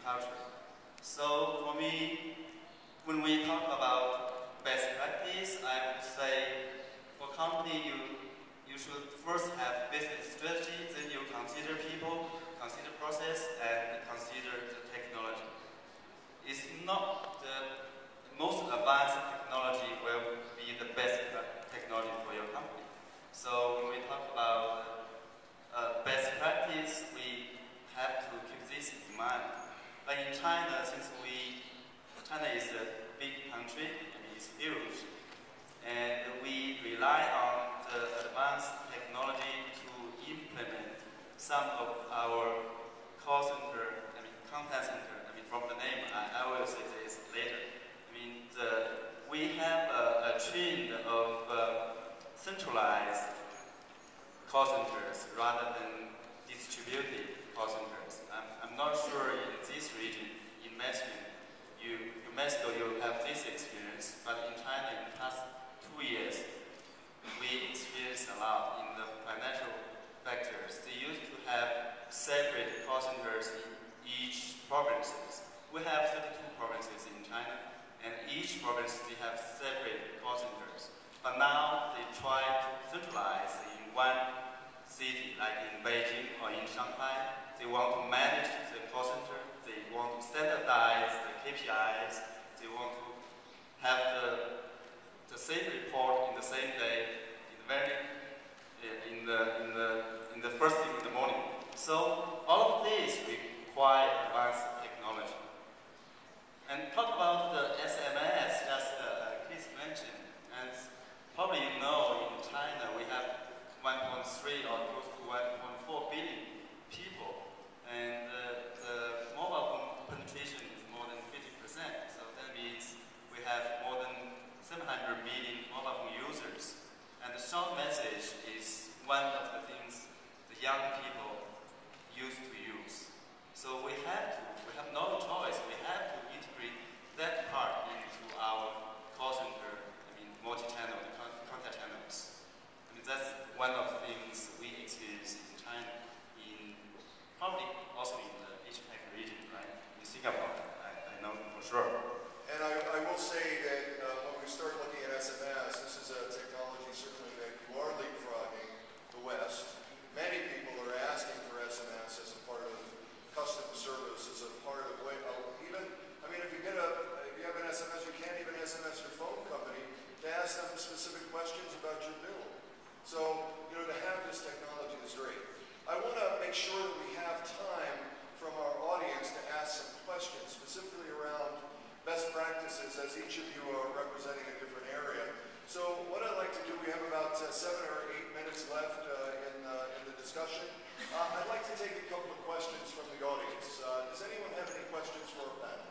culture. So for me, when we talk about best practice, I would say for company, you should first have business strategy, then you consider people, consider process, and consider the technology. It's not the most advanced technology will be the best technology for your company. So when we talk about best practice, we have to keep this in mind. Like in China, since China is a big country, I mean it's huge, and we rely on the advanced technology to implement some of our call center, I mean contact center. I mean from the name, I will say this later. I mean we have a trend of centralized call centers rather than distributed call centers. I'm not sure in this region, in Mexico, you have this experience, but in China, in the past 2 years, we experienced a lot in the financial factors. They used to have separate call centers in each provinces. We have 32 provinces in China, and each province they have separate call centers. But now they try to centralize in one city, like in Beijing or in Shanghai. They want to manage the call center. They want to standardize the KPIs. They want to have the same report in the same day, in the first thing in the morning. So all of this require advanced technology. And talk about the SMS, as Chris mentioned. And probably you know in China we have 1.3 or close to 1.4 billion people, and the mobile phone penetration is more than 50%. So that means we have more than 700 million mobile phone users. And the short message is one of the things the young people used to use. So we have no choice. We have to integrate that part into our call center, I mean multi-channel, contact channels. I mean that's one of the things we experience in China, probably also in the Asia-Pac region, right? In Singapore, I know for sure. And I will say that when we start looking at SMS, this is a technology certainly that you are leapfrogging the West. Many people are asking for SMS as a part of customer service, as a part of even, I mean, if you have an SMS, you can't even SMS your phone company to ask them specific questions about your bill. So, you know, to have this technology is great. I want to make sure that we have time from our audience to ask some questions, specifically around best practices, as each of you are representing a different area. So what I'd like to do, we have about 7 or 8 minutes left in the discussion. I'd like to take a couple of questions from the audience. Does anyone have any questions for our panel?